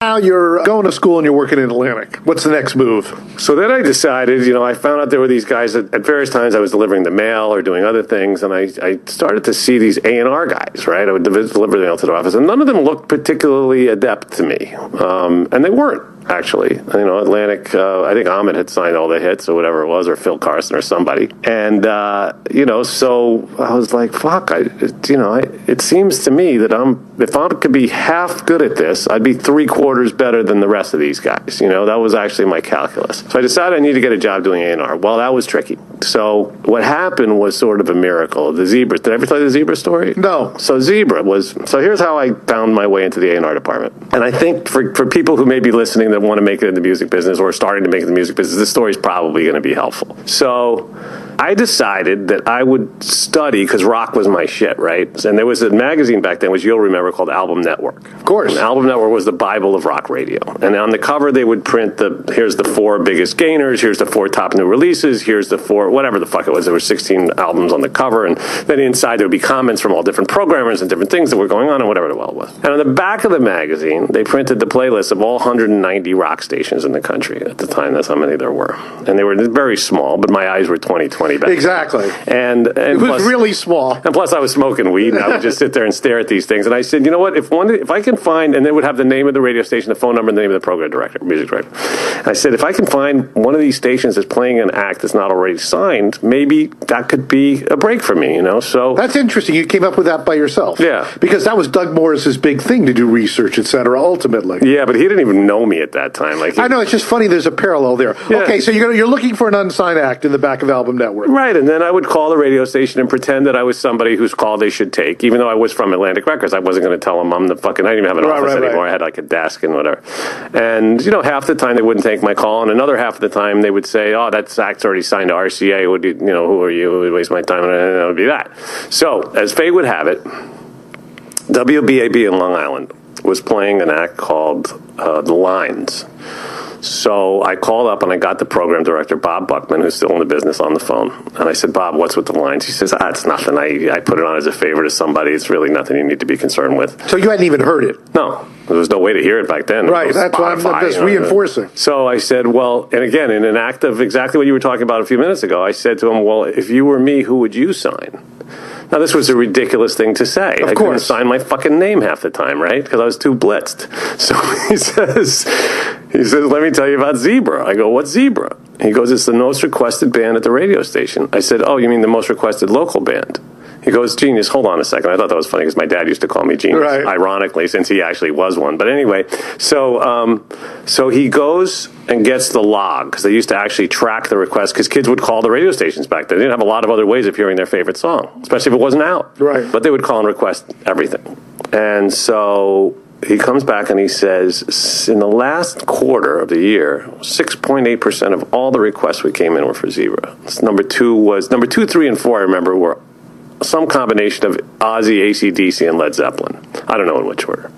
Now you're going to school and you're working in Atlantic. What's the next move? So then I decided, I found out there were these guys that at various times I was delivering the mail or doing other things, and I started to see these A&R guys, right? I would deliver the mail to the office, and none of them looked particularly adept to me. And they weren't, actually. Atlantic, I think Ahmed had signed all the hits or whatever it was, or Phil Carson or somebody. And, so I was like, fuck, it seems to me that if I could be half good at this, I'd be 3/4 better than the rest of these guys. That was actually my calculus. So I decided I need to get a job doing A&R. Well, that was tricky. So what happened was sort of a miracle. The Zebra, did I ever tell you the Zebra story? No. So here's how I found my way into the A&R department. And I think for people who may be listening that want to make it in the music business or starting to make it in the music business, this story is probably going to be helpful. So I decided that I would study, because rock was my shit, right? And there was a magazine back then, which you'll remember, called Album Network. Of course. And Album Network was the Bible of rock radio. And on the cover, they would print here's the 4 biggest gainers, here's the 4 top new releases, here's the 4, whatever the fuck it was. There were 16 albums on the cover, and then inside there would be comments from all different programmers and different things that were going on and whatever the hell it was. And on the back of the magazine, they printed the playlist of all 190 rock stations in the country at the time. That's how many there were. And they were very small, but my eyes were 20/20 back Exactly. then. And it was plus, really small. And plus I was smoking weed, and I would just sit there and stare at these things. And I said, you know what, if I can find, and they would have the name of the radio station, the phone number, and the name of the program director, music director. And I said, if I can find one of these stations that's playing an act that's not already signed, maybe that could be a break for me, So that's interesting. You came up with that by yourself. Yeah. Because that was Doug Morris's big thing, to do research, et cetera, ultimately. Yeah, but he didn't even know me at that time. I know, it's just funny there's a parallel there. Yeah. Okay, so you're looking for an unsigned act in the back of Album Network. Right, and then I would call the radio station and pretend that I was somebody whose call they should take, even though I was from Atlantic Records. I wasn't going to tell them I didn't even have an office anymore. I had like a desk and whatever. And, half the time they wouldn't take my call, and another half of the time they would say, oh, that act's already signed to RCA. Would you, who are you? Who would waste my time? And it would be that. So, as fate would have it, WBAB in Long Island was playing an act called The Lines. So I called up and I got the program director, Bob Buckman, who's still in the business, on the phone. And I said, Bob, what's with The Lines? He says, it's nothing. I put it on as a favor to somebody. It's really nothing you need to be concerned with. So you hadn't even heard it? No. There was no way to hear it back then. Right, that's why I'm just reinforcing. So I said, well, and again, in an act of exactly what you were talking about a few minutes ago, I said to him, well, if you were me, who would you sign? Now, this was a ridiculous thing to say. I couldn't sign my fucking name half the time, right? Because I was too blitzed. So he says, let me tell you about Zebra. I go, what's Zebra? He goes, it's the most requested band at the radio station. I said, oh, you mean the most requested local band? He goes, Genius, hold on a second. I thought that was funny because my dad used to call me Genius, ironically, since he actually was one. But anyway, so he goes and gets the log, because they used to actually track the requests, because kids would call the radio stations back then. They didn't have a lot of other ways of hearing their favorite song, especially if it wasn't out. Right. But they would call and request everything. And so he comes back and he says, in the last quarter of the year, 6.8% of all the requests we came in were for Zebra. Number 2, 3, and 4, I remember, were some combination of Ozzy, AC/DC, and Led Zeppelin. I don't know in which order.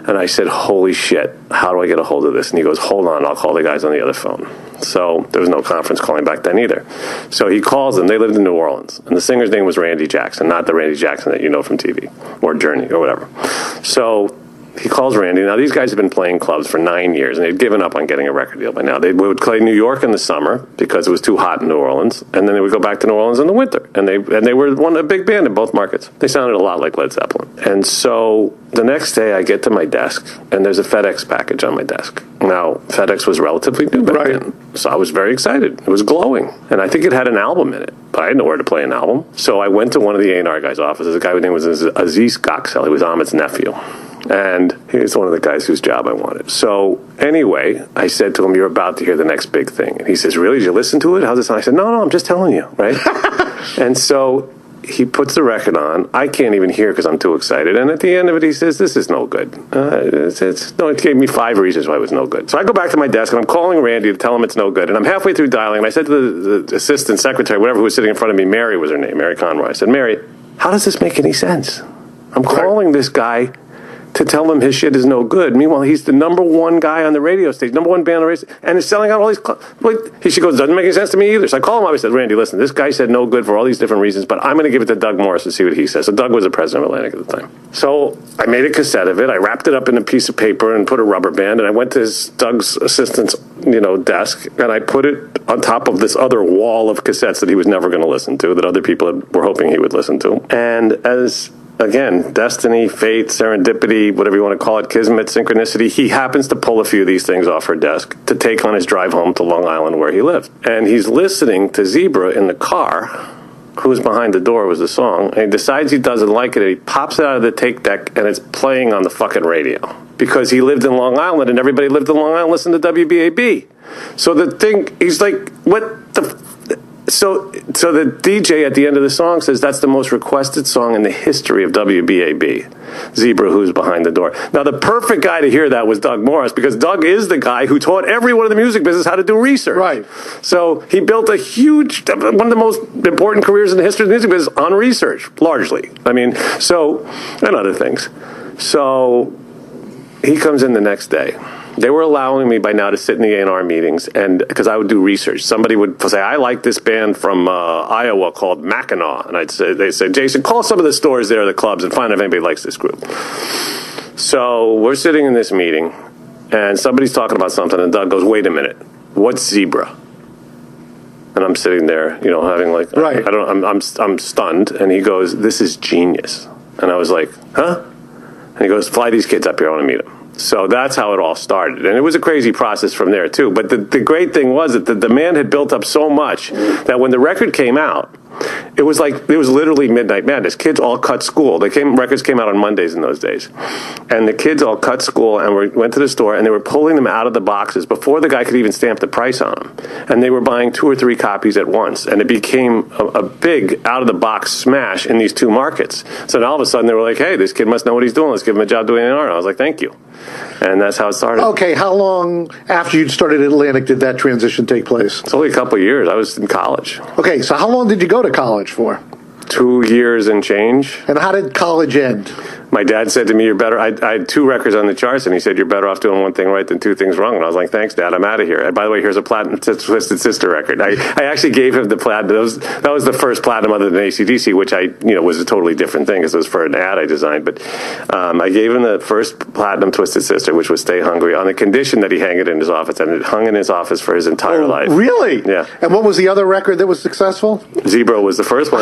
And I said, holy shit, how do I get a hold of this? And he goes, hold on, I'll call the guys on the other phone. So there was no conference calling back then either. So he calls them. They lived in New Orleans. And the singer's name was Randy Jackson, not the Randy Jackson that you know from TV or Journey or whatever. So he calls Randy. Now, these guys have been playing clubs for 9 years, and they'd given up on getting a record deal by now. They would play New York in the summer because it was too hot in New Orleans, and then they would go back to New Orleans in the winter. And they were a big band in both markets. They sounded a lot like Led Zeppelin. And so the next day I get to my desk, and there's a FedEx package on my desk. Now, FedEx was relatively new back then, so I was very excited. It was glowing, and I think it had an album in it, but I didn't know where to play an album. So I went to one of the A&R guys' offices. A guy whose name was Aziz Goxel. He was Ahmed's nephew. And he's one of the guys whose job I wanted. So anyway, I said to him, you're about to hear the next big thing. And he says, really? Did you listen to it? How's it sound? I said, no, I'm just telling you, right? And so he puts the record on. I can't even hear because I'm too excited. And at the end of it, he says, this is no good. It gave me 5 reasons why it was no good. So I go back to my desk, and I'm calling Randy to tell him it's no good. And I'm halfway through dialing, and I said to the assistant secretary, whatever, who was sitting in front of me, Mary was her name, Mary Conroy. I said, Mary, how does this make any sense? I'm calling this guy to tell him his shit is no good. Meanwhile, he's the number one guy on the radio station, number one band on the radio station, and is selling out all these clubs. She goes, doesn't make any sense to me either. So I call him up. I said, Randy, listen, this guy said no good for all these different reasons, but I'm going to give it to Doug Morris and see what he says. So Doug was the president of Atlantic at the time. So I made a cassette of it. I wrapped it up in a piece of paper and put a rubber band, and I went to Doug's assistant's desk, and I put it on top of this other wall of cassettes that he was never going to listen to, that other people were hoping he would listen to. And as, again, destiny, fate, serendipity, whatever you want to call it, kismet, synchronicity, he happens to pull a few of these things off her desk to take on his drive home to Long Island where he lived. And he's listening to Zebra in the car. Who's Behind the Door was the song. And he decides he doesn't like it, and he pops it out of the tape deck, and it's playing on the fucking radio. Because he lived in Long Island, and everybody lived in Long Island listened to WBAB. So the thing, he's like, what the... So the DJ at the end of the song says that's the most requested song in the history of WBAB. Zebra, Who's Behind the Door. Now, the perfect guy to hear that was Doug Morris, because Doug is the guy who taught everyone in the music business how to do research. Right. So he built one of the most important careers in the history of the music business on research, largely. And other things. So he comes in the next day. They were allowing me by now to sit in the A&R meetings, and because I would do research. Somebody would say, I like this band from Iowa called Mackinac. And they said, Jason, call some of the stores there, the clubs, and find out if anybody likes this group. So we're sitting in this meeting, and somebody's talking about something, and Doug goes, wait a minute, what's Zebra? And I'm sitting there, having like, right. I'm stunned. And he goes, this is genius. And I was like, huh? And he goes, fly these kids up here, I want to meet them. So that's how it all started. And it was a crazy process from there, too. But the great thing was that the demand had built up so much that when the record came out, it was literally midnight madness. Kids all cut school. Records came out on Mondays in those days. And the kids all cut school and went to the store, and they were pulling them out of the boxes before the guy could even stamp the price on them. And they were buying 2 or 3 copies at once. And it became a big out-of-the-box smash in these 2 markets. So now all of a sudden they were like, hey, this kid must know what he's doing. Let's give him a job doing A&R. And I was like, thank you. And that's how it started. Okay, how long after you started at Atlantic did that transition take place? It's only a couple of years. I was in college. Okay, so how long did you go to college for? 2 years and change. And how did college end? My dad said to me, you're better. I had 2 records on the charts, and he said, you're better off doing one thing right than 2 things wrong. And I was like, thanks, Dad, I'm out of here. And by the way, here's a platinum Twisted Sister record. I actually gave him the platinum. That was the first platinum other than AC/DC, which was a totally different thing because it was for an ad I designed. But I gave him the first platinum Twisted Sister, which was Stay Hungry, on the condition that he hang it in his office. And it hung in his office for his entire life. Really? Yeah. And what was the other record that was successful? Zebra was the first one.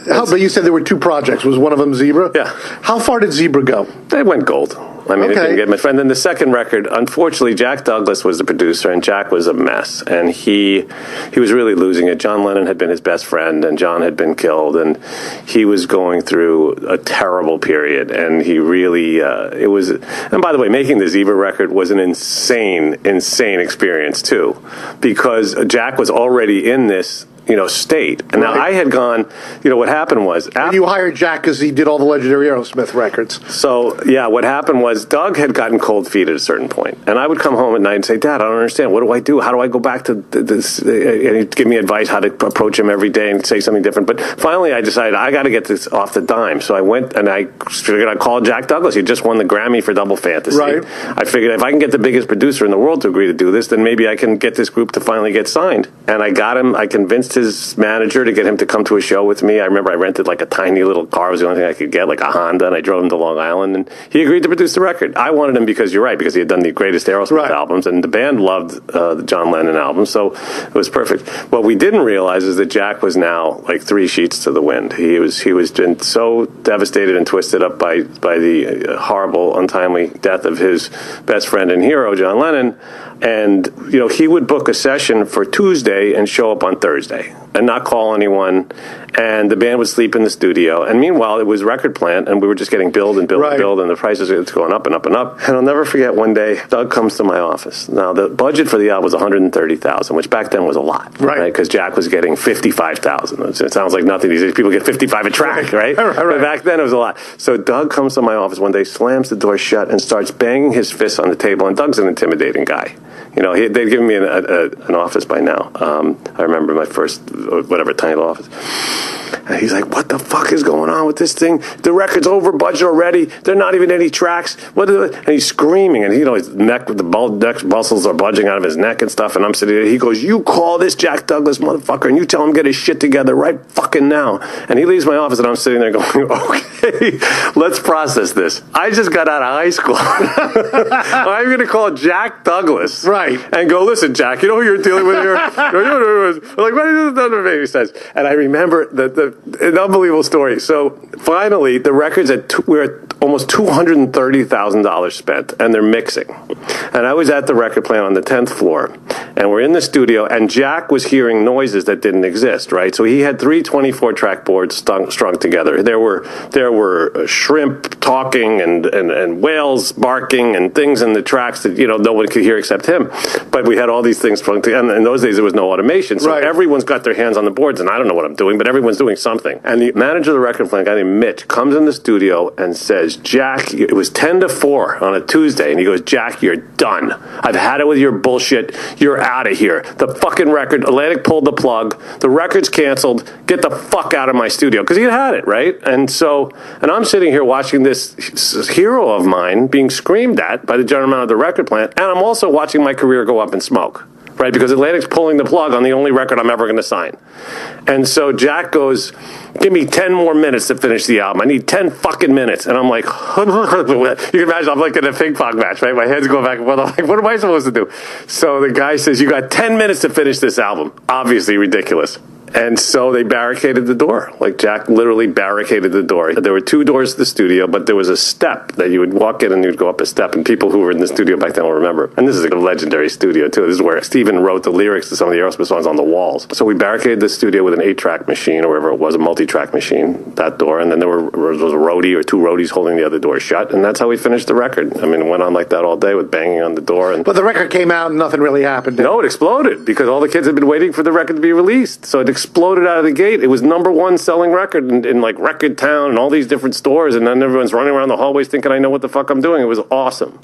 But you said there were 2 projects. Was one of them Zebra? Yeah. How far did Zebra go? They went gold. It didn't get much. And then the second record, unfortunately, Jack Douglas was the producer, and Jack was a mess. And he was really losing it. John Lennon had been his best friend, and John had been killed, and he was going through a terrible period. And he really, it was, and by the way, making the Zebra record was an insane experience, too, because Jack was already in this state. And now I had gone, what happened was... And you hired Jack because he did all the legendary Aerosmith records. So, yeah, what happened was Doug had gotten cold feet at a certain point. And I would come home at night and say, Dad, I don't understand. What do I do? How do I go back to this? And he'd give me advice how to approach him every day and say something different. But finally, I decided I got to get this off the dime. So I went and I figured I'd call Jack Douglas. He just won the Grammy for Double Fantasy. Right. I figured if I can get the biggest producer in the world to agree to do this, then maybe I can get this group to finally get signed. And I got him. I convinced his manager to get him to come to a show with me. I remember I rented like a tiny little car. It was the only thing I could get, like a Honda, and I drove him to Long Island, and he agreed to produce the record. I wanted him because you're right, because he had done the greatest Aerosmith albums, and the band loved the John Lennon album, so it was perfect. What we didn't realize is that Jack was now like 3 sheets to the wind. He was been so devastated and twisted up by the horrible, untimely death of his best friend and hero, John Lennon. And, he would book a session for Tuesday and show up on Thursday and not call anyone. And the band would sleep in the studio. And meanwhile, it was Record Plant, and we were just getting billed and billed, and the prices were going up and up and up. And I'll never forget one day, Doug comes to my office. Now, the budget for the album was $130,000, which back then was a lot, right? Because Jack was getting $55,000. It sounds like nothing. These days, people get $55 a track, right? But back then, it was a lot. So Doug comes to my office one day, slams the door shut, and starts banging his fists on the table. And Doug's an intimidating guy. They'd given me an office by now. I remember my first, tiny little office. And he's like, what the fuck is going on with this thing? The record's over budget already. There are not even any tracks. And he's screaming, and his neck, the neck muscles are budging out of his neck and stuff. And I'm sitting there. He goes, you call this Jack Douglas motherfucker, and you tell him get his shit together right fucking now. And he leaves my office, and I'm sitting there going, okay, let's process this. I just got out of high school. I'm going to call Jack Douglas. Right. And go, listen, Jack, you know who you're dealing with here? Like, what is this? He says. And I remember an unbelievable story. So finally, the record's we're at almost $230,000 spent, and they're mixing. And I was at the record plant on the 10th floor, and we're in the studio, and Jack was hearing noises that didn't exist, right? So he had 3 24-track boards strung together. There were shrimp talking and whales barking and things in the tracks that no one could hear except him. But we had all these things strung together, and in those days there was no automation, so everyone's got their hands on the boards, and I don't know what I'm doing, but everyone's doing something. And the manager of the record plant, a guy named Mitch, comes in the studio and says, Jack, it was 10 to 4 on a Tuesday, and he goes, Jack, you're done. I've had it with your bullshit. You're out of here. The fucking record, Atlantic pulled the plug. The record's canceled. Get the fuck out of my studio. Because he had it, right? And I'm sitting here watching this hero of mine being screamed at by the general manager of the record plant, and I'm also watching my career go up in smoke. Right, because Atlantic's pulling the plug on the only record I'm ever going to sign. And so Jack goes, give me 10 more minutes to finish the album. I need 10 fucking minutes. And I'm like, you can imagine I'm like in a ping pong match, right? My head's going back and forth. I'm like, what am I supposed to do? So the guy says, you got 10 minutes to finish this album. Obviously ridiculous. And so they barricaded the door. Like, Jack literally barricaded the door. There were 2 doors to the studio, but there was a step that you would walk in and you'd go up a step. And people who were in the studio back then will remember. And this is a legendary studio, too. This is where Steven wrote the lyrics to some of the Aerosmith songs on the walls. So we barricaded the studio with an 8-track machine, or whatever it was, a multi-track machine, that door. And then there was a roadie or 2 roadies holding the other door shut. And that's how we finished the record. I mean, it went on like that all day with banging on the door. But the record came out and nothing really happened. No, it exploded because all the kids had been waiting for the record to be released. So it exploded out of the gate. It was #1 selling record in like Record Town and all these different stores, and then everyone's running around the hallways thinking I know what the fuck I'm doing. It was awesome.